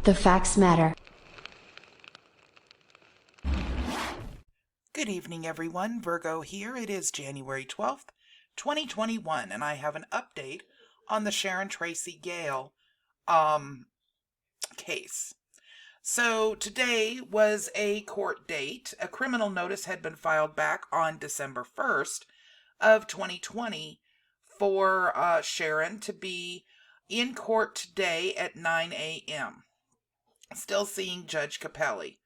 The facts matter. Good evening, everyone. Virgo here. It is January 12th, 2021, and I have an update on the SharonTraceyGale case. So today was a court date. A criminal notice had been filed back on December 1st of 2020 for Sharon to be in court today at 9 a.m. Still seeing Judge Capelli.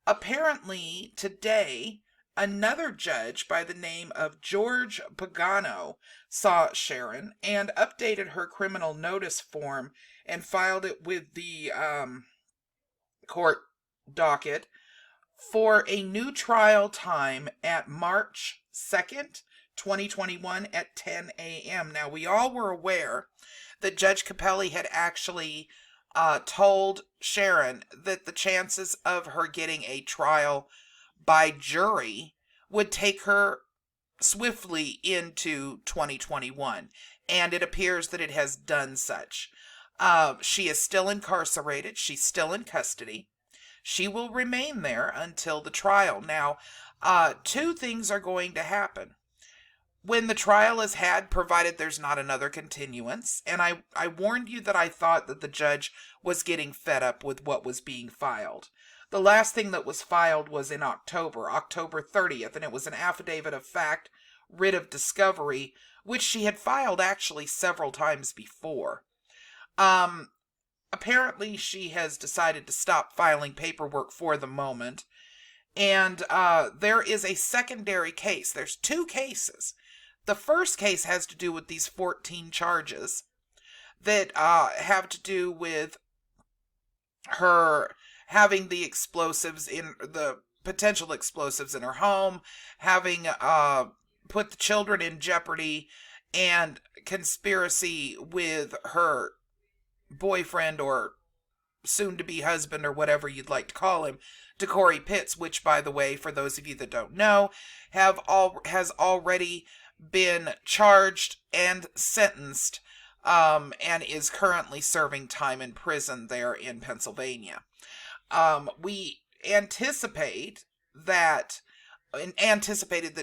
Apparently, today, another judge by the name of George Pagano saw Sharon and updated her criminal notice form and filed it with the court docket for a new trial time at March 2nd, 2021 at 10 a.m. Now, we all were aware that Judge Capelli had actually told Sharon that the chances of her getting a trial by jury would take her swiftly into 2021, and it appears that it has done such. She is still incarcerated. She's still in custody. She will remain there until the trial. Now, two things are going to happen when the trial is had, provided there's not another continuance. And I warned you that I thought that the judge was getting fed up with what was being filed. The last thing that was filed was in October 30th, and it was an affidavit of fact, writ of discovery, which she had filed actually several times before. Apparently she has decided to stop filing paperwork for the moment. And there is a secondary case. There's two cases. The first case has to do with these 14 charges that have to do with her having the explosives in the potential explosives in her home, having put the children in jeopardy, and conspiracy with her boyfriend or soon-to-be husband or whatever you'd like to call him, Corey Pitts, which, by the way, for those of you that don't know, has already been charged and sentenced and is currently serving time in prison there in Pennsylvania. We anticipated that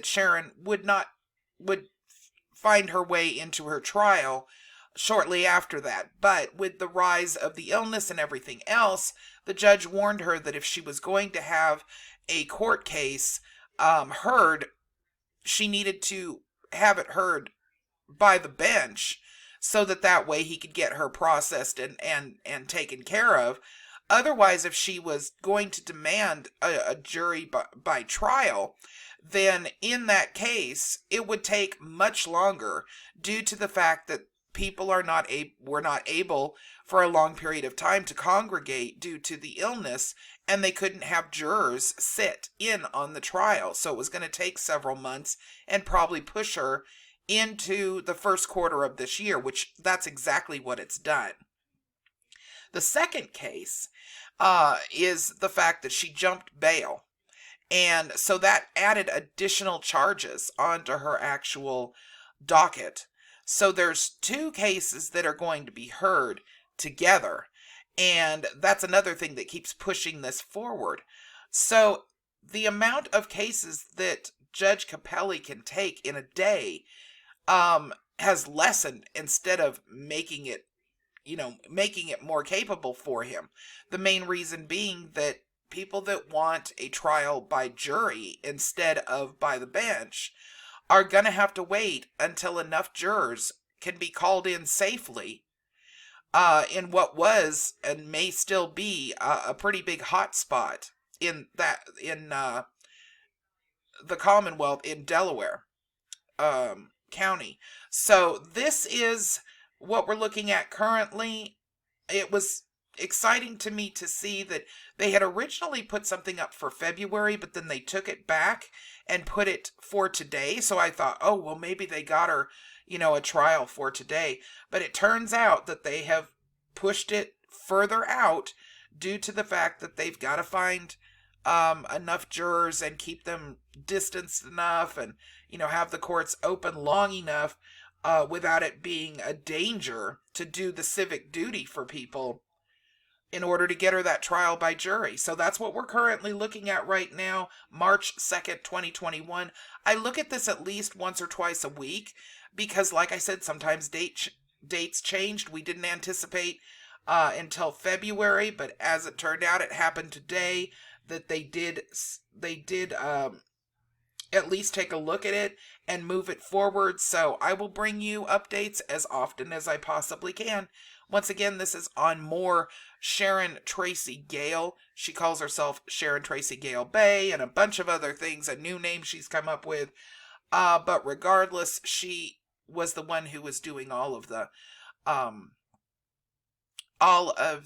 Sharon would find her way into her trial shortly after that. But with the rise of the illness and everything else, the judge warned her that if she was going to have a court case heard, she needed to have it heard by the bench so that way he could get her processed and taken care of. Otherwise, if she was going to demand a jury by trial, then in that case, it would take much longer due to the fact that people were not able for a long period of time to congregate due to the illness, and they couldn't have jurors sit in on the trial. So it was going to take several months and probably push her into the first quarter of this year, which that's exactly what it's done. The second case is the fact that she jumped bail. And so that added additional charges onto her actual docket. So there's two cases that are going to be heard together. And that's another thing that keeps pushing this forward. So the amount of cases that Judge Capelli can take in a day has lessened instead of making it more capable for him. The main reason being that people that want a trial by jury instead of by the bench are going to have to wait until enough jurors can be called in safely in what was and may still be a pretty big hot spot in the Commonwealth in Delaware County. So this is what we're looking at currently. It was exciting to me to see that they had originally put something up for February, but then they took it back and put it for today. So I thought, oh, well, maybe they got her, a trial for today. But it turns out that they have pushed it further out due to the fact that they've got to find enough jurors and keep them distanced enough and, have the courts open long enough without it being a danger to do the civic duty for people in order to get her that trial by jury. So that's what we're currently looking at right now, March 2nd, 2021. I look at this at least once or twice a week because, like I said, sometimes dates changed. We didn't anticipate until February, but as it turned out, it happened today that they did at least take a look at it and move it forward. So I will bring you updates as often as I possibly can. Once again, this is on Moor, SharonTraceyGale. She calls herself SharonTraceyGale Bay and a bunch of other things, a new name she's come up with. But regardless, she was the one who was doing all of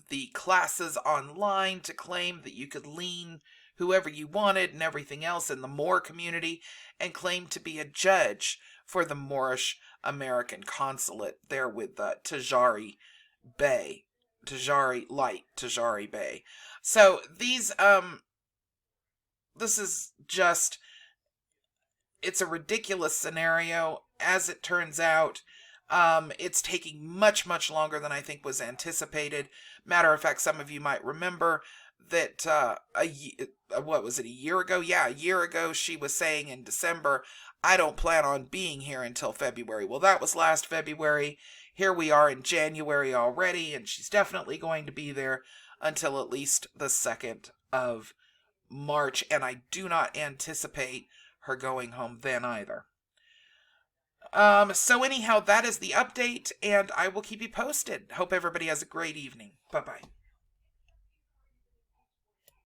the classes online to claim that you could lien whoever you wanted and everything else in the Moor community, and claimed to be a judge for the Moorish American consulate there with Tajari Bay. Tajari Bay. So these, this is just, it's a ridiculous scenario. As it turns out, it's taking much, much longer than I think was anticipated. Matter of fact, some of you might remember that what was it, a year ago? Yeah, a year ago she was saying in December, I don't plan on being here until February. Well, that was last February. Here we are in January already, and she's definitely going to be there until at least the 2nd of March, and I do not anticipate her going home then either. So anyhow, that is the update, and I will keep you posted. Hope everybody has a great evening. Bye-bye.